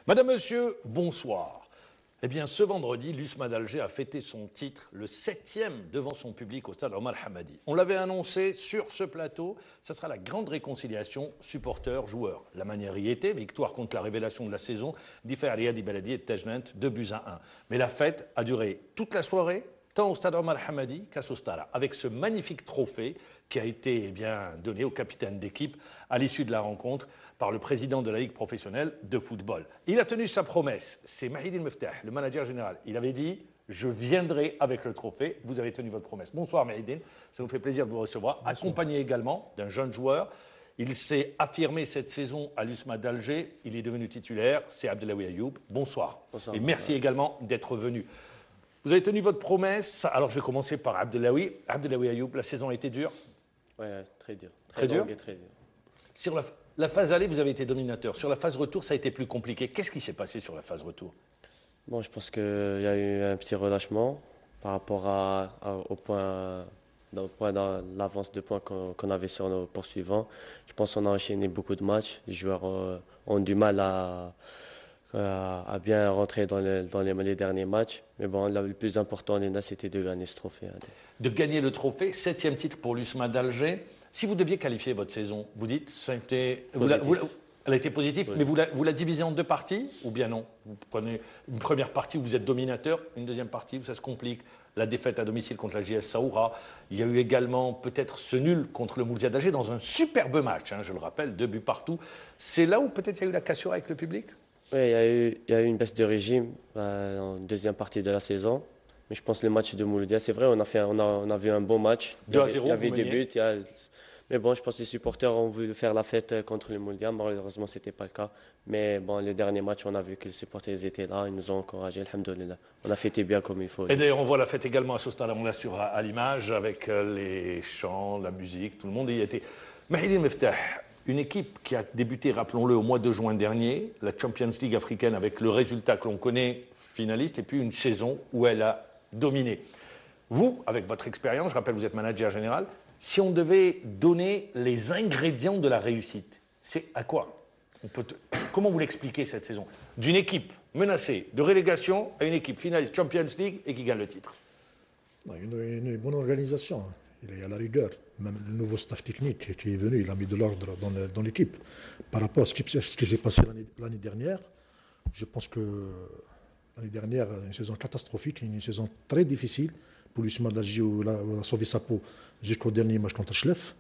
Madame, Monsieur, bonsoir. Eh bien, ce vendredi, l'USMA d'Alger a fêté son titre, le 7e devant son public au stade Omar Hamadi. On l'avait annoncé sur ce plateau, ce sera la grande réconciliation supporters-joueurs. La manière y était, victoire contre la révélation de la saison, Difa Riyadi Beladi et Tajnant, 2-1. Mais la fête a duré toute la soirée, tant au stade Omar Hamadi qu'à Sostara, avec ce magnifique trophée qui a été donné au capitaine d'équipe à l'issue de la rencontre par le président de la Ligue professionnelle de football. Il a tenu sa promesse, c'est Mahidine Meftah, le manager général. Il avait dit « Je viendrai avec le trophée ». Vous avez tenu votre promesse. Bonsoir Mahidine, ça nous fait plaisir de vous recevoir. Bonsoir. Accompagné également d'un jeune joueur. Il s'est affirmé cette saison à l'USMA d'Alger. Il est devenu titulaire, c'est Abdelawi Ayoub. Bonsoir. Bonsoir. Et merci également d'être venu. Vous avez tenu votre promesse. Alors je vais commencer par Abdelawi. Abdelawi Ayoub, la saison a été dure? Oui, très dur. Très dur et très dur. Sur la phase aller, vous avez été dominateur. Sur la phase retour, ça a été plus compliqué. Qu'est-ce qui s'est passé sur la phase retour? Bon, je pense qu'il y a eu un petit relâchement par rapport au point dans l'avance de points qu'on avait sur nos poursuivants. Je pense qu'on a enchaîné beaucoup de matchs. Les joueurs ont du mal à bien rentrer dans les derniers matchs. Mais bon, le plus important, Léna, c'était de gagner ce trophée. De gagner le trophée, 7e titre pour l'USMA d'Alger. Si vous deviez qualifier votre saison, vous dites, ça a été, elle a été positive, mais vous la divisez en deux parties ou bien non? Vous prenez une première partie où vous êtes dominateur, une deuxième partie où ça se complique, la défaite à domicile contre la JS Saoura. Il y a eu également peut-être ce nul contre le Moulzia d'Alger dans un superbe match, je le rappelle, 2 buts partout. C'est là où peut-être il y a eu la cassure avec le public? Oui, il y a eu une baisse de régime en deuxième partie de la saison. Mais je pense que le match de Mouloudia, c'est vrai, on a vu un bon match. 2-0, il y avait des buts. Mais bon, je pense que les supporters ont voulu faire la fête contre le Mouloudia. Malheureusement, ce n'était pas le cas. Mais bon, les derniers matchs, on a vu que les supporters étaient là. Ils nous ont encouragés, alhamdoulilah. On a fêté bien comme il faut. Et d'ailleurs, on voit la fête également à ce stade. On l'a sur à l'image avec les chants, la musique, tout le monde y était. Mahidine Meftah, une équipe qui a débuté, rappelons-le, au mois de juin dernier, la Champions League africaine avec le résultat que l'on connaît, finaliste, et puis une saison où elle a dominé. Vous, avec votre expérience, je rappelle, vous êtes manager général, si on devait donner les ingrédients de la réussite, c'est à quoi? Comment vous l'expliquez cette saison? D'une équipe menacée de relégation à une équipe finaliste Champions League et qui gagne le titre. Une bonne organisation. Il est à la rigueur. Même le nouveau staff technique qui est venu, il a mis de l'ordre dans l'équipe. Par rapport à ce qui s'est passé l'année dernière, je pense que l'année dernière, une saison catastrophique, une saison très difficile pour l'USMA d'Alger où il a sauvé sa peau jusqu'au dernier match contre Chlef.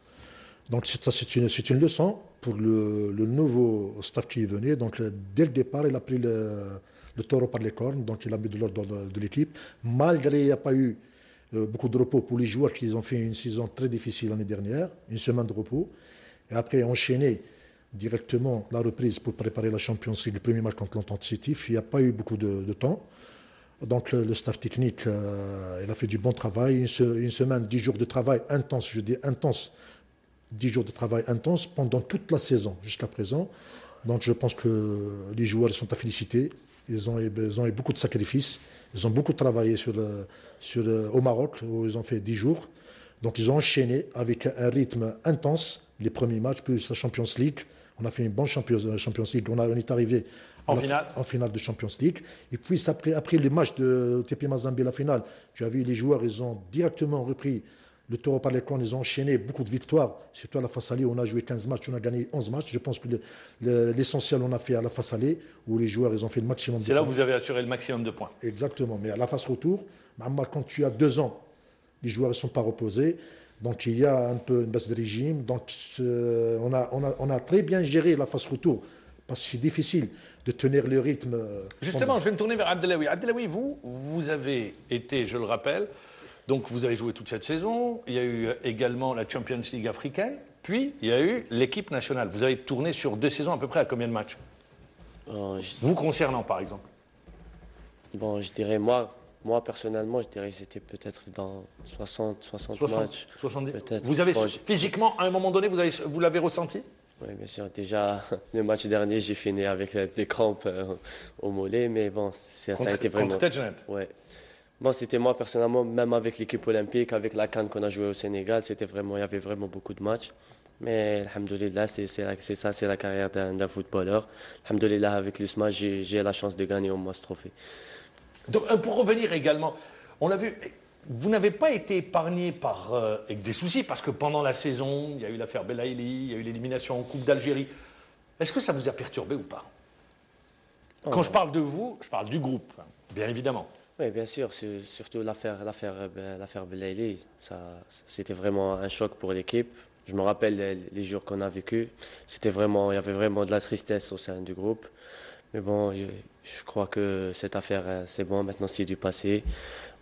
Donc ça, c'est une leçon pour le nouveau staff qui est venu. Donc dès le départ, il a pris le taureau par les cornes, donc il a mis de l'ordre de l'équipe. Malgré il n'y a pas eu beaucoup de repos pour les joueurs qui ont fait une saison très difficile l'année dernière, une semaine de repos. Et après enchaîné directement la reprise pour préparer la Champions League, le premier match contre l'Entente Sétif. Il n'y a pas eu beaucoup de temps. Donc le staff technique, il a fait du bon travail. Une semaine, 10 jours de travail intense, je dis intense, 10 jours de travail intense pendant toute la saison jusqu'à présent. Donc je pense que les joueurs sont à féliciter. Ils ont eu beaucoup de sacrifices. Ils ont beaucoup travaillé au Maroc, où ils ont fait 10 jours. Donc ils ont enchaîné avec un rythme intense les premiers matchs, plus la Champions League. On a fait une bonne Champions League. On est arrivé en finale de Champions League. Et puis après le match de TP Mazembe, la finale, tu as vu les joueurs, ils ont directement repris le taureau par les cornes, ils ont enchaîné beaucoup de victoires. Surtout à la face allée, on a joué 15 matchs, on a gagné 11 matchs. Je pense que l'essentiel, on a fait à la face allée, où les joueurs, ils ont fait le maximum de points. C'est là où vous avez assuré le maximum de points. Exactement. Mais à la face retour, quand tu as 2 ans, les joueurs ne sont pas reposés. Donc il y a un peu une baisse de régime. Donc on a très bien géré la phase retour parce que c'est difficile de tenir le rythme. Justement, je vais me tourner vers Abdelawi. Abdelawi, vous avez été, je le rappelle, donc vous avez joué toute cette saison. Il y a eu également la Champions League africaine. Puis il y a eu l'équipe nationale. Vous avez tourné sur 2 saisons à peu près à combien de matchs? Vous concernant par exemple? Bon, je dirais moi, personnellement, je dirais que c'était peut-être dans 60 matchs. 70. Peut-être. Vous avez physiquement, à un moment donné, vous l'avez ressenti? Oui, bien sûr. Déjà, le match dernier, j'ai fini avec des crampes au mollet, mais bon, ça a été vraiment. Contre Tajnant. Ouais. Bon, c'était moi personnellement, même avec l'équipe olympique, avec la CAN qu'on a joué au Sénégal, il y avait vraiment beaucoup de matchs. Mais alhamdoulilah, c'est la carrière d'un footballeur. Alhamdoulilah, avec l'USMA, j'ai la chance de gagner au moins ce trophée. Donc, pour revenir également, on l'a vu, vous n'avez pas été épargné avec des soucis, parce que pendant la saison, il y a eu l'affaire Belaïli, il y a eu l'élimination en Coupe d'Algérie. Est-ce que ça vous a perturbé ou pas? Quand je parle de vous, je parle du groupe, hein, bien évidemment. Oui, bien sûr, surtout l'affaire Belaïli, c'était vraiment un choc pour l'équipe. Je me rappelle les jours qu'on a vécu. Il y avait vraiment de la tristesse au sein du groupe. Mais bon, je crois que cette affaire, c'est bon, maintenant c'est du passé.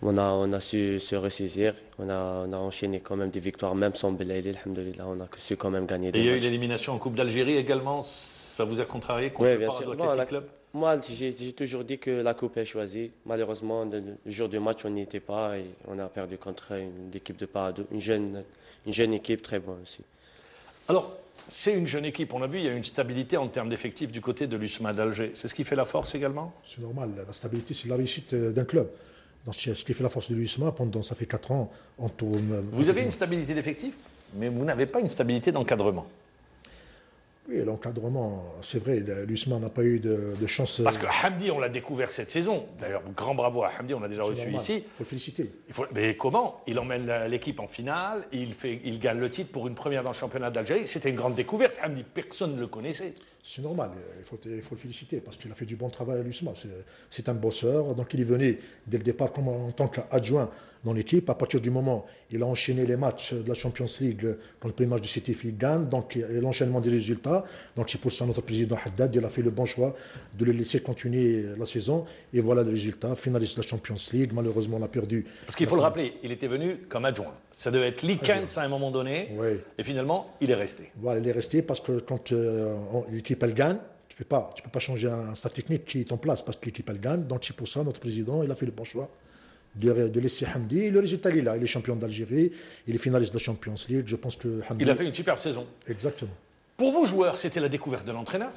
On a su se ressaisir, on a enchaîné quand même des victoires, même sans Belaïli, alhamdoulilah, on a su quand même gagner Et des il y a eu matchs. l'élimination en Coupe d'Algérie également, ça vous a contrarié contre Oui, le bien Paradou sûr. Athletic Club? Moi, j'ai toujours dit que la coupe est choisie. Malheureusement, le jour du match, on n'y était pas et on a perdu contre une équipe de Paradou, une jeune équipe très bonne aussi. Alors, c'est une jeune équipe, on l'a vu, il y a une stabilité en termes d'effectifs du côté de l'USMA d'Alger. C'est ce qui fait la force également? C'est normal, la stabilité, c'est la réussite d'un club. Donc, c'est ce qui fait la force de l'USMA, ça fait 4 ans, on tourne. Vous avez une stabilité d'effectifs, mais vous n'avez pas une stabilité d'encadrement. Oui, l'encadrement, c'est vrai, l'USMA n'a pas eu de chance. Parce que Hamdi, on l'a découvert cette saison. D'ailleurs, grand bravo à Hamdi, on l'a déjà reçu normal, ici. Il faut le féliciter. Mais comment? Il emmène l'équipe en finale, il gagne le titre pour une première dans le championnat d'Algérie. C'était une grande découverte. Hamdi, personne ne le connaissait. C'est normal, il faut le féliciter parce qu'il a fait du bon travail à l'USMA. C'est un bosseur, donc il est venu dès le départ comme en tant qu'adjoint dans l'équipe. À partir du moment où il a enchaîné les matchs de la Champions League, quand le premier match du CTF il gagne, donc l'enchaînement des résultats. Donc c'est pour ça notre président Haddad, il a fait le bon choix de le laisser continuer la saison. Et voilà le résultat, finaliste de la Champions League. Malheureusement, on a perdu. Parce qu'il faut le rappeler, il était venu comme adjoint. Ça devait être Likens à un moment donné. Oui. Et finalement, il est resté. Voilà, il est resté parce que quand l'équipe elle gagne, tu peux pas changer un staff technique qui est en place parce que l'équipe elle gagne. Donc c'est pour ça notre président il a fait le bon choix de laisser Hamdi. Et le résultat il est là, il est champion d'Algérie, il est finaliste de la Champions League. Je pense que Hamdi. Il a fait une superbe saison. Exactement. Pour vous joueurs, c'était la découverte de l'entraîneur.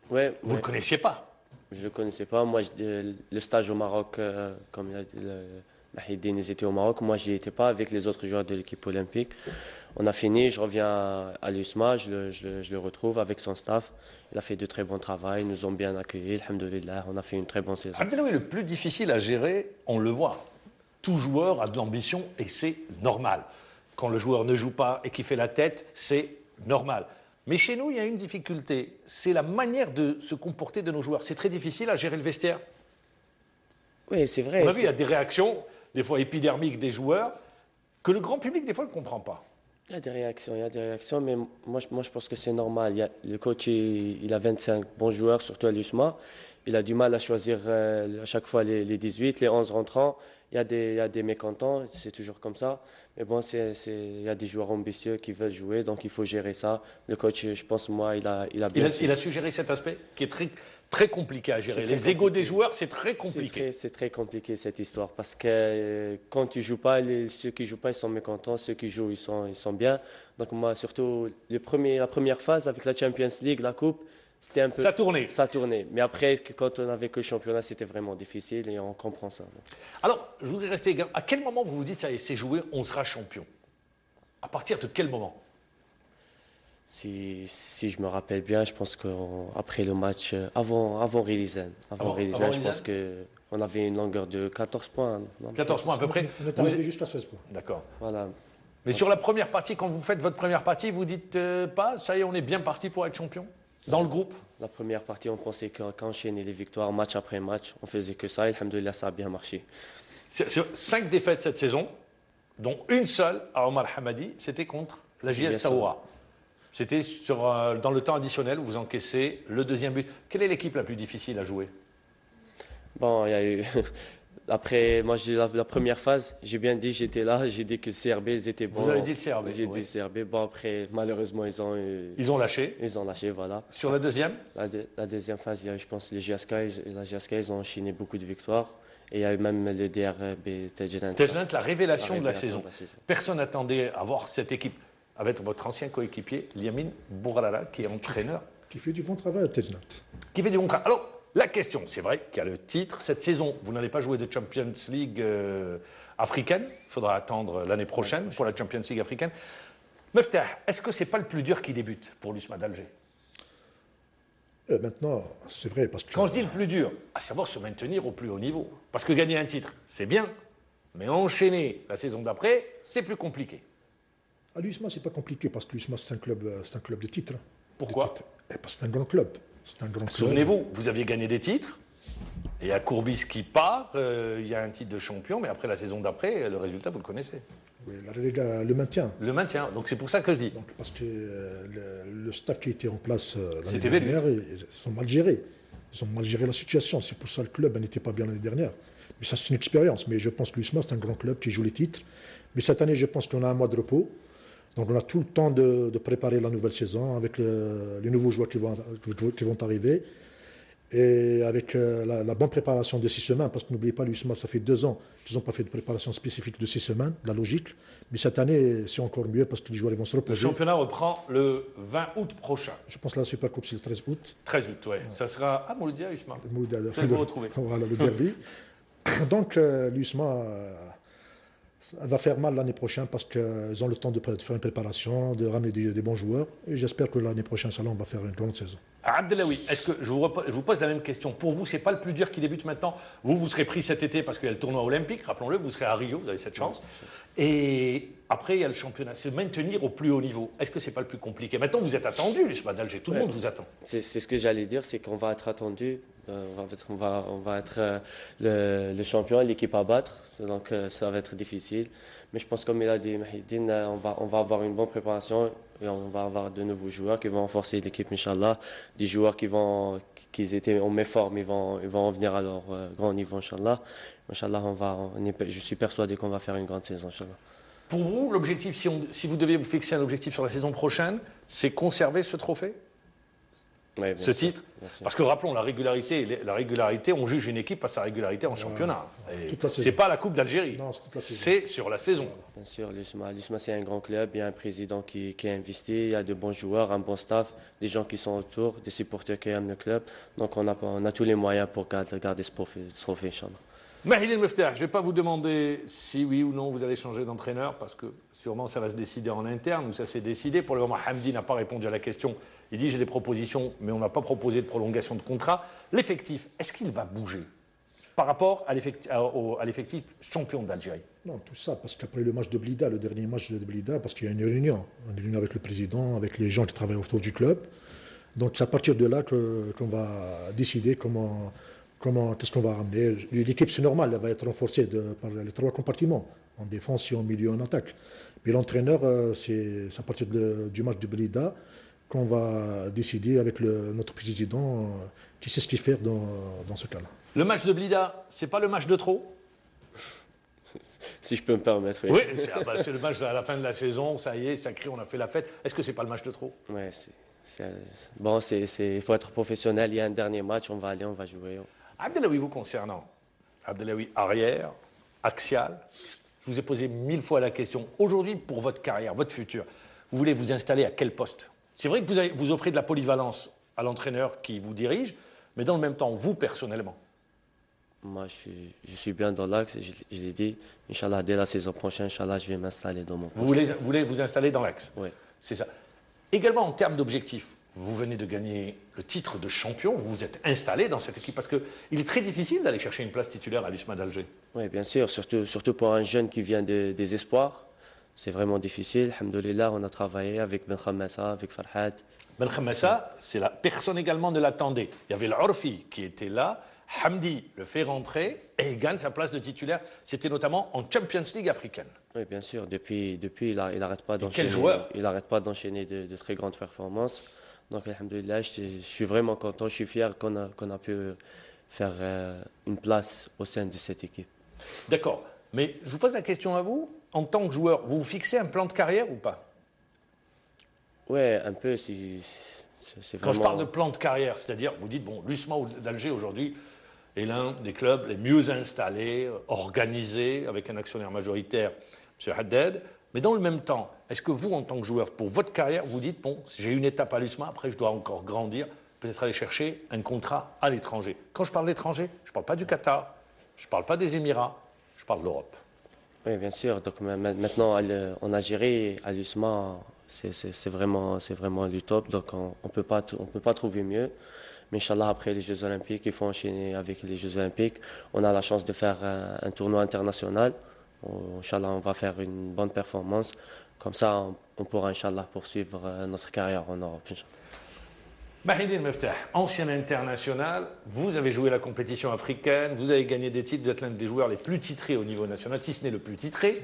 Ouais, Vous ne le connaissiez pas. Je ne le connaissais pas. Moi, le stage au Maroc, comme il a dit, Mahidine, ils étaient au Maroc. Moi, je n'y étais pas avec les autres joueurs de l'équipe olympique. On a fini, je reviens à l'USMA, je le retrouve avec son staff. Il a fait de très bons travaux, ils nous ont bien accueillis, alhamdoulilah, on a fait une très bonne saison. Abdelawi, le plus difficile à gérer, on le voit. Tout joueur a de l'ambition et c'est normal. Quand le joueur ne joue pas et qu'il fait la tête, c'est normal. Mais chez nous, il y a une difficulté, c'est la manière de se comporter de nos joueurs. C'est très difficile à gérer le vestiaire. Oui, c'est vrai. On a vu, il y a des réactions, des fois épidermiques des joueurs, que le grand public, des fois, ne comprend pas. Il y a des réactions, mais moi je pense que c'est normal. Le coach, il a 25 bons joueurs, surtout à l'USMA. Il a du mal à choisir à chaque fois les 18, les 11 rentrants. Il y a des mécontents, c'est toujours comme ça. Mais bon, il y a des joueurs ambitieux qui veulent jouer, donc il faut gérer ça. Le coach, je pense, moi, il a bien Il a su gérer cet aspect qui est très, très compliqué à gérer. Les égos des joueurs, c'est très compliqué. C'est très compliqué cette histoire parce que quand tu joues pas, ceux qui jouent pas, ils sont mécontents. Ceux qui jouent, ils sont bien. Donc moi, surtout la première phase avec la Champions League, la Coupe, c'était un peu... Ça tournait. Mais après, quand on avait que le championnat, c'était vraiment difficile et on comprend ça. Alors, je voudrais rester également. À quel moment vous vous dites, ça y est, c'est joué, on sera champion? À partir de quel moment? Si je me rappelle bien, je pense qu'après le match, avant Rilizan, je pense qu'on avait une longueur de 14 points. Non, 14 points à peu près. On est arrivé juste à 16 points. D'accord. Voilà. Mais sur la première partie, quand vous faites votre première partie, vous dites pas, ça y est, on est bien parti pour être champion? Dans le groupe? La première partie, on pensait qu'enchaîner les victoires match après match, on faisait que ça. Et alhamdoulilah, ça a bien marché. Sur 5 défaites cette saison, dont une seule à Omar Hamadi, c'était contre la JS Saoura. C'était dans le temps additionnel où vous encaissez le deuxième but. Quelle est l'équipe la plus difficile à jouer? Bon, il y a eu... Après, moi, la première phase, j'ai bien dit, j'étais là, j'ai dit que le CRB, ils étaient bons. Vous avez dit le CRB? J'ai dit le CRB. Bon, après, malheureusement, ils ont lâché. Ils ont lâché, voilà. Sur la deuxième? La deuxième phase, il y a, je pense, les GSK, ils ont enchaîné beaucoup de victoires. Et il y a eu même le DRB Tejenant. Tejenant, la révélation de la saison. Personne n'attendait à voir cette équipe avec votre ancien coéquipier, Liamine Bourrara, qui est entraîneur. Qui fait du bon travail à Tejenant. Qui fait du bon travail. Alors, La question, c'est vrai qu'il y a le titre. Cette saison, vous n'allez pas jouer de Champions League africaine. Il faudra attendre l'année prochaine pour la Champions League africaine. Meftah, est-ce que ce n'est pas le plus dur qui débute pour l'USMA d'Alger? Maintenant, c'est vrai, parce que... Quand je dis le plus dur, à savoir se maintenir au plus haut niveau. Parce que gagner un titre, c'est bien, mais enchaîner la saison d'après, c'est plus compliqué. À l'USMA, c'est pas compliqué, parce que l'USMA, c'est un club de titres. Pourquoi? Parce que c'est un grand club. C'est un grand club. Souvenez-vous, vous aviez gagné des titres, et à Courbis qui part, il y a un titre de champion, mais après la saison d'après, le résultat, vous le connaissez. Oui, le maintien. Le maintien, donc c'est pour ça que je dis. Donc, parce que le staff qui était en place l'année C'était dernière, ils ont mal géré. Ils ont mal géré la situation. C'est pour ça que le club n'était pas bien l'année dernière. Mais ça, c'est une expérience. Mais je pense que l'USMA, c'est un grand club qui joue les titres. Mais cette année, je pense qu'on a un mois de repos. Donc on a tout le temps de préparer la nouvelle saison avec les nouveaux joueurs qui vont arriver. Et avec la bonne préparation de 6 semaines, parce que n'oubliez pas, l'USMA, ça fait 2 ans qu'ils n'ont pas fait de préparation spécifique de 6 semaines, la logique. Mais cette année, c'est encore mieux parce que les joueurs vont se Le reposer. championnat reprend le 20 août prochain. Je pense que la Supercoupe, c'est le 13 août. 13 août, oui. Ça sera à Mouloudia, USMA. Vous allez Le, vous retrouver. voilà, le derby. Donc l'USMA va faire mal l'année prochaine parce qu'ils ont le temps de faire une préparation, de ramener des bons joueurs. Et j'espère que l'année prochaine, on va faire une grande saison. Abdelawi, est-ce que je vous pose la même question? Pour vous, ce n'est pas le plus dur qui débute maintenant? Vous serez pris cet été parce qu'il y a le tournoi olympique, rappelons-le, vous serez à Rio, vous avez cette chance. Et après, il y a le championnat. C'est maintenir au plus haut niveau. Est-ce que ce n'est pas le plus compliqué? Maintenant, vous êtes attendu, l'USMA d'Alger. Tout le monde vous attend. C'est ce que j'allais dire, c'est qu'on va être attendu. On va être le champion, l'équipe à battre. Donc ça va être difficile. Mais je pense, comme il a dit Mahidine, on va avoir une bonne préparation et on va avoir de nouveaux joueurs qui vont renforcer l'équipe, Inch'Allah. Des joueurs qui étaient en méforme, ils vont revenir à leur grand niveau, Inch'Allah. Inch'Allah, je suis persuadé qu'on va faire une grande saison, Inch'Allah. Pour vous, l'objectif, si vous deviez vous fixer un objectif sur la saison prochaine, c'est conserver ce trophée? Oui, ce titre? Parce que rappelons, la régularité, on juge une équipe à sa régularité en championnat. Ce n'est pas la Coupe d'Algérie, c'est sur la saison. Bien sûr, l'USMA c'est un grand club, il y a un président qui a investi, il y a de bons joueurs, un bon staff, des gens qui sont autour, des supporters qui aiment le club. Donc on a tous les moyens pour garder ce trophée, Inch'Allah. Mahidine Meftah, je ne vais pas vous demander si oui ou non vous allez changer d'entraîneur, parce que sûrement ça va se décider en interne, ou ça s'est décidé. Pour le moment, Hamdi n'a pas répondu à la question. Il dit j'ai des propositions, mais on n'a pas proposé de prolongation de contrat. L'effectif, est-ce qu'il va bouger par rapport à l'effectif champion d'Algérie? Non, tout ça, parce qu'après le match de Blida, le dernier match de Blida, parce qu'il y a une réunion avec le président, avec les gens qui travaillent autour du club. Donc c'est à partir de là qu'on va décider qu'est-ce qu'on va ramener. L'équipe, c'est normal, elle va être renforcée par les 3 compartiments, en défense et en milieu, en attaque. Mais l'entraîneur, c'est à partir du match de Blida qu'on va décider avec notre président qui sait ce qu'il fait dans ce cas-là. Le match de Blida, c'est pas le match de trop? Si je peux me permettre, oui. Oui, c'est le match à la fin de la saison, ça y est, sacré, on a fait la fête. Est-ce que c'est pas le match de trop? Oui, il faut être professionnel, il y a un dernier match, on va aller, on va jouer. Abdelawi, vous concernant, Abdelawi arrière, axial, je vous ai posé 1000 fois la question. Aujourd'hui, pour votre carrière, votre futur, vous voulez vous installer à quel poste? C'est vrai que vous offrez de la polyvalence à l'entraîneur qui vous dirige, mais dans le même temps, vous, personnellement? Moi, je suis bien dans l'axe, je l'ai dit. Inch'Allah, dès la saison prochaine, Inch'Allah, je vais m'installer dans mon poste. Vous voulez vous installer dans l'axe? Oui. C'est ça. Également, en termes d'objectifs, vous venez de gagner le titre de champion, vous vous êtes installé dans cette équipe, parce qu'il est très difficile d'aller chercher une place titulaire à l'USMA d'Alger. Oui, bien sûr, surtout pour un jeune qui vient des espoirs. C'est vraiment difficile. Alhamdoulilah, on a travaillé avec Ben Khamassa, avec Farhat. Ben Khamassa, personne également ne l'attendait. Il y avait l'Orfi qui était là, Hamdi le fait rentrer et il gagne sa place de titulaire. C'était notamment en Champions League africaine. Oui, bien sûr. Depuis il n'arrête pas d'enchaîner. Quel joueur! Il n'arrête pas d'enchaîner de très grandes performances. Donc, alhamdoulilah, je suis vraiment content, je suis fier qu'on a pu faire une place au sein de cette équipe. D'accord. Mais je vous pose la question à vous. En tant que joueur, vous vous fixez un plan de carrière ou pas? Oui, un peu. C'est vraiment... Quand je parle de plan de carrière, c'est-à-dire, vous dites, bon, l'USMA d'Alger aujourd'hui est l'un des clubs les mieux installés, organisés, avec un actionnaire majoritaire, M. Haddad. Mais dans le même temps, est-ce que vous, en tant que joueur, pour votre carrière, vous dites, bon, j'ai une étape à l'USMA, après je dois encore grandir, peut-être aller chercher un contrat à l'étranger. Quand je parle d'étranger, je ne parle pas du Qatar, je ne parle pas des Émirats, je parle de l'Europe. Oui, bien sûr. Donc maintenant, en Algérie, à l'USMA, c'est vraiment du top. Donc on peut pas trouver mieux. Mais Inch'Allah, après les Jeux Olympiques, il faut enchaîner avec les Jeux Olympiques. On a la chance de faire un tournoi international. Inch'Allah, on va faire une bonne performance. Comme ça, on pourra, Inch'Allah, poursuivre notre carrière en Europe. Inch'Allah. Mahidine Meftah, ancien international, vous avez joué la compétition africaine, vous avez gagné des titres, vous êtes l'un des joueurs les plus titrés au niveau national, si ce n'est le plus titré.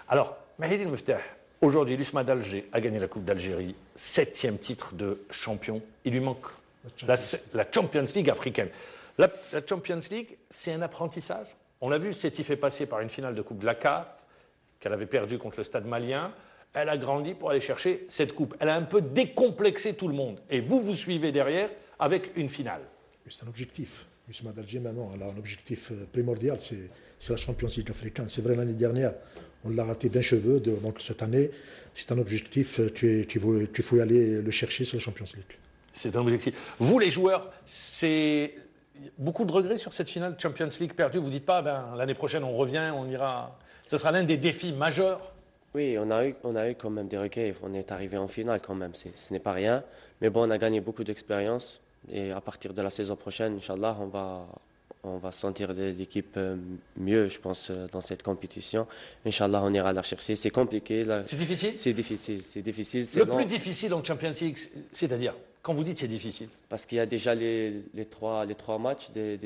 Alors, Mahidine Meftah, aujourd'hui, l'USMA d'Alger a gagné la Coupe d'Algérie, 7e titre de champion. Il lui manque la Champions League africaine. La Champions League, c'est un apprentissage. On l'a vu, Sétif est passé par une finale de Coupe de la CAF, qu'elle avait perdue contre le Stade malien. Elle a grandi pour aller chercher cette coupe. Elle a un peu décomplexé tout le monde. Et vous suivez derrière avec une finale. C'est un objectif. l'USMA d'Alger, maintenant, elle a un objectif primordial, c'est la Champions League africaine. C'est vrai, l'année dernière, on l'a raté d'un cheveu. Donc cette année, c'est un objectif qu'il faut aller le chercher, c'est la Champions League. C'est un objectif. Vous, les joueurs, c'est beaucoup de regrets sur cette finale Champions League perdue. Vous ne dites pas, l'année prochaine, on revient, on ira. Ce sera l'un des défis majeurs. Oui, on a eu quand même des regrets. On est arrivé en finale quand même, ce n'est pas rien. Mais bon, on a gagné beaucoup d'expérience. Et à partir de la saison prochaine, Inch'Allah, on va sentir l'équipe mieux, je pense, dans cette compétition. Inch'Allah, on ira la chercher. C'est compliqué. C'est difficile? C'est difficile. C'est difficile. Le plus difficile en Champions League, c'est-à-dire, quand vous dites c'est difficile? Parce qu'il y a déjà les trois matchs des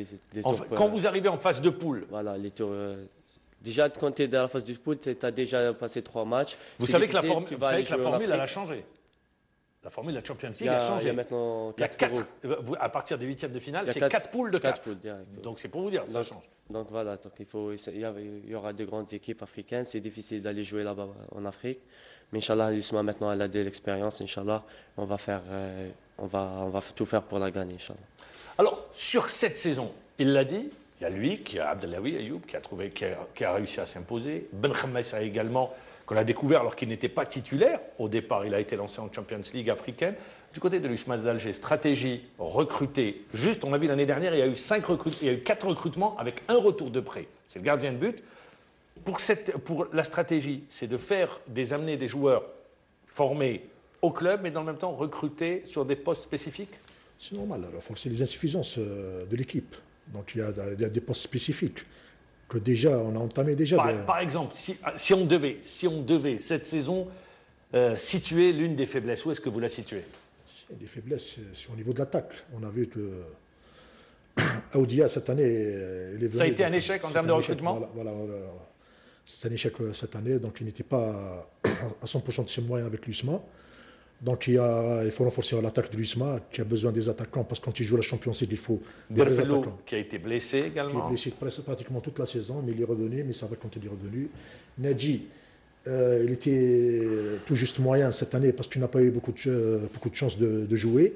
tours. Quand vous arrivez en phase de poule. Voilà, les tours. Déjà, quand tu es dans la phase du pool, tu as déjà passé 3 matchs. Vous savez que la formule, elle a changé. La formule de la Champions League a changé. Il y a maintenant 4 à partir des huitièmes de finale, c'est 4 poules de 4. Donc c'est pour vous dire, ça change. Donc voilà, il y aura de grandes équipes africaines. C'est difficile d'aller jouer là-bas en Afrique. Mais Inch'Allah, l'USMA maintenant, elle a de l'expérience. Inch'Allah, on va tout faire pour la gagner, Inch'Allah. Alors, sur cette saison, il l'a dit, il y a lui, qui a Abdellaoui Ayoub, qui a réussi à s'imposer. Ben Khammessa également, qu'on a découvert alors qu'il n'était pas titulaire. Au départ, il a été lancé en Champions League africaine. Du côté de l'USMA d'Alger, stratégie, recruter. Juste, on a vu l'année dernière, il y a eu 4 recrutements avec un retour de prêt. C'est le gardien de but. Pour la stratégie, c'est de amener des joueurs formés au club, mais dans le même temps recruter sur des postes spécifiques. C'est normal, alors c'est les insuffisances de l'équipe. Donc il y a des postes spécifiques que déjà on a entamé déjà. Par exemple, si on devait cette saison situer l'une des faiblesses, où est-ce que vous la situez? Les faiblesses, c'est au niveau de l'attaque. On a vu que Aoudia cette année, il est venu. Ça a été un échec en termes de recrutement. Voilà. C'est un échec cette année, donc il n'était pas à 100% de ses moyens avec l'USMA. Donc il faut renforcer l'attaque de l'USMA, qui a besoin des attaquants, parce que quand il joue la Champions League, il faut des attaquants. Qui a été blessé également. Qui est blessé pratiquement toute la saison, mais il est revenu, mais ça va quand il est revenu. Nadji, il était tout juste moyen cette année, parce qu'il n'a pas eu beaucoup de chance de jouer.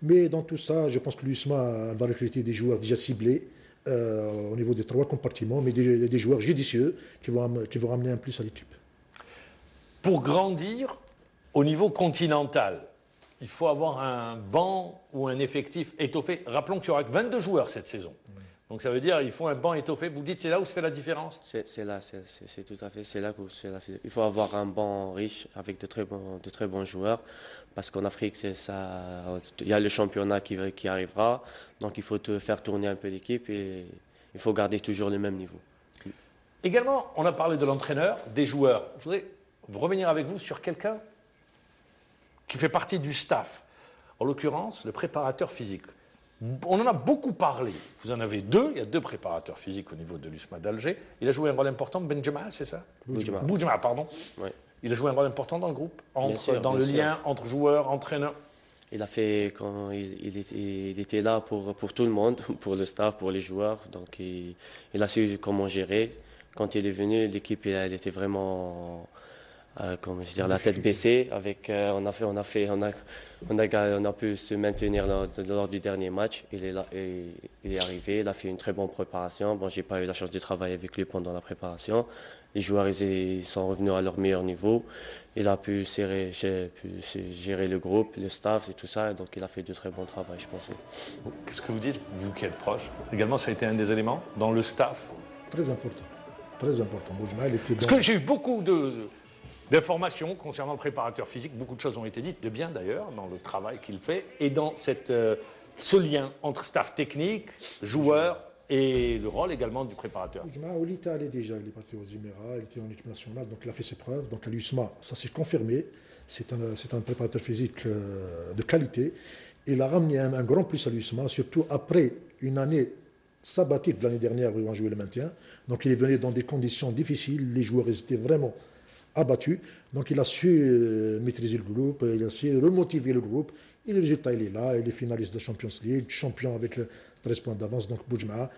Mais dans tout ça, je pense que l'USMA va recruter des joueurs déjà ciblés au niveau des 3 compartiments, mais des joueurs judicieux qui vont ramener un plus à l'équipe. Pour grandir, au niveau continental, il faut avoir un banc ou un effectif étoffé. Rappelons qu'il n'y aura que 22 joueurs cette saison. Donc ça veut dire qu'il faut un banc étoffé. Vous dites c'est là où se fait la différence? C'est là, c'est tout à fait. C'est là où se fait la différence. Il faut avoir un banc riche avec de très bons joueurs. Parce qu'en Afrique, il y a le championnat qui arrivera. Donc il faut faire tourner un peu l'équipe et il faut garder toujours le même niveau. Également, on a parlé de l'entraîneur, des joueurs. Je voudrais revenir avec vous sur quelqu'un qui fait partie du staff, en l'occurrence le préparateur physique. On en a beaucoup parlé. Vous en avez 2, il y a 2 préparateurs physiques au niveau de l'USMA d'Alger. Il a joué un rôle important, Benjama, c'est ça? Boudjama, pardon. Oui. Il a joué un rôle important dans le groupe, dans le lien entre joueurs, entraîneurs. Il a fait quand il était là pour tout le monde, pour le staff, pour les joueurs. Donc il a su comment gérer. Quand il est venu, l'équipe elle était vraiment comment je veux dire, la tête baissée. Avec, on a pu se maintenir lors du dernier match. Il est là, et il est arrivé, il a fait une très bonne préparation. Bon, j'ai pas eu la chance de travailler avec lui pendant la préparation. Les joueurs ils sont revenus à leur meilleur niveau. Il a pu gérer le groupe, le staff et tout ça. Donc il a fait de très bons travaux, je pense. Qu'est-ce que vous dites, vous qui êtes proche? Également, ça a été un des éléments dans le staff. Très important. Très important. Boujma, il était Parce que j'ai eu beaucoup d'informations concernant le préparateur physique. Beaucoup de choses ont été dites, de bien d'ailleurs, dans le travail qu'il fait et dans ce lien entre staff technique, joueurs et le rôle également du préparateur. Boujma, il était allé déjà, il est parti aux Émirats, il était en équipe nationale, donc il a fait ses preuves. Donc à l'USMA, ça s'est confirmé. C'est un préparateur physique de qualité. Il a ramené un grand plus à l'USMA, surtout après une année sabbatique de l'année dernière où ils ont joué le maintien. Donc il est venu dans des conditions difficiles, les joueurs étaient vraiment abattus. Donc il a su maîtriser le groupe, il a su remotiver le groupe. Et le résultat, il est là, il est finaliste de Champions League, champion avec 13 points d'avance. Donc Boujma,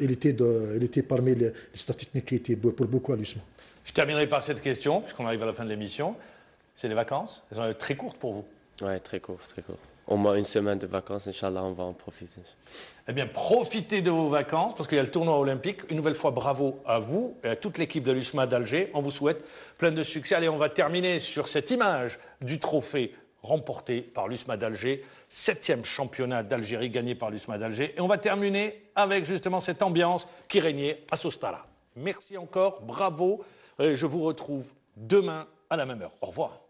il était parmi les staffs techniques qui étaient pour beaucoup à l'USMA. Je terminerai par cette question, puisqu'on arrive à la fin de l'émission. C'est les vacances? Elles sont très courtes pour vous? Oui, très court, très court. Au moins une semaine de vacances, Inch'Allah, on va en profiter. Eh bien, profitez de vos vacances, parce qu'il y a le tournoi olympique. Une nouvelle fois, bravo à vous et à toute l'équipe de l'USMA d'Alger. On vous souhaite plein de succès. Allez, on va terminer sur cette image du trophée remporté par l'USMA d'Alger. 7e championnat d'Algérie gagné par l'USMA d'Alger. Et on va terminer avec justement cette ambiance qui régnait à Sostara. Merci encore, bravo. Je vous retrouve demain à la même heure. Au revoir.